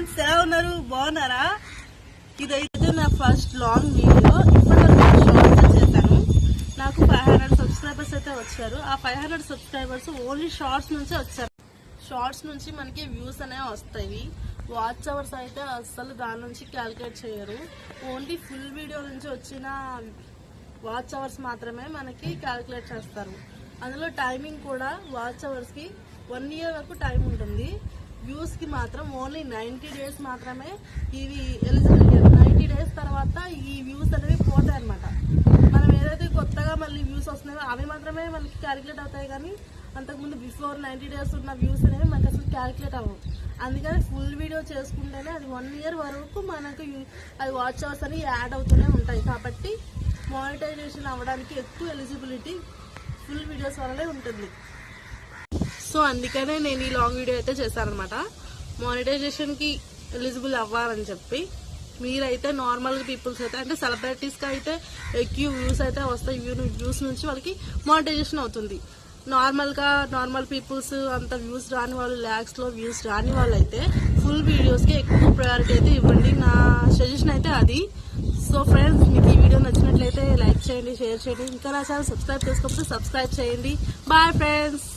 Friends, ఎలా ఉన్నారు? బాగున్నారా? ఇదైతే నా ఫస్ట్ లాంగ్ వీడియో. ఇప్పటివరకు షార్ట్స్ చేశాను. నాకు 500 సబ్స్క్రైబర్స్ అయితే వచ్చారు. ఆ 500 సబ్స్క్రైబర్స్ ఓన్లీ షార్ట్స్ నుంచి వచ్చారు. షార్ట్స్ నుంచి మనకి వ్యూస్ అనేవి వస్తాయి. వాచ్ అవర్స్ అయితే అస్సలు దాని నుంచి క్యాలిక్యులేట్ చేయరు. ఓన్లీ ఫుల్ వీడియో నుంచి వచ్చిన వాచ్ అవర్స్ మాత్రమే మనకి క్యాలిక్యులేట్ చేస్తారు. అందులో టైమింగ్ కూడా వాచ్ అవర్స్కి 1 year వరకు టైం ఉంటుంది. వ్యూస్కి మాత్రం ఓన్లీ 90 days మాత్రమే ఇవి ఎలిజిబిలిటీ. 90 days తర్వాత ఈ వ్యూస్ అనేవి పోతాయి అనమాట. మనం ఏదైతే కొత్తగా మళ్ళీ వ్యూస్ వస్తున్నాయో అవి మాత్రమే మనకి క్యాలిక్యులేట్ అవుతాయి. కానీ అంతకుముందు బిఫోర్ 90 days ఉన్న వ్యూస్ అనేవి మనకి అసలు క్యాలిక్యులేట్ అవ్వవు. అందుకని ఫుల్ వీడియో చేసుకుంటేనే అది 1 year వరకు మనకు అది వాచ్ అవర్స్ అని యాడ్ అవుతూనే ఉంటాయి. కాబట్టి మానిటైజేషన్ అవ్వడానికి ఎక్కువ ఎలిజిబిలిటీ ఫుల్ వీడియోస్ వల్లనే ఉంటుంది. సో అందుకనే నేను ఈ లాంగ్ వీడియో అయితే చేశానమాట. మానిటైజేషన్కి ఎలిజిబుల్ అవ్వాలని చెప్పి. మీరైతే నార్మల్ పీపుల్స్ అయితే అంటే సెలబ్రిటీస్కి అయితే ఎక్కువ వ్యూస్ అయితే వస్తాయి. వ్యూస్ నుంచి వాళ్ళకి మానిటైజేషన్ అవుతుంది. నార్మల్ పీపుల్స్ అంత వ్యూస్ రాని వాళ్ళు, ల్యాక్స్లో వ్యూస్ రాని వాళ్ళు అయితే ఫుల్ వీడియోస్కి ఎక్కువ ప్రయారిటీ అయితే ఇవ్వండి. నా సజెషన్ అయితే అది. సో ఫ్రెండ్స్, మీకు ఈ వీడియో నచ్చినట్లయితే లైక్ చేయండి, షేర్ చేయండి. ఇంకా నా ఛానల్ సబ్స్క్రైబ్ చేసుకోకపోతే సబ్స్క్రైబ్ చేయండి. Bye friends.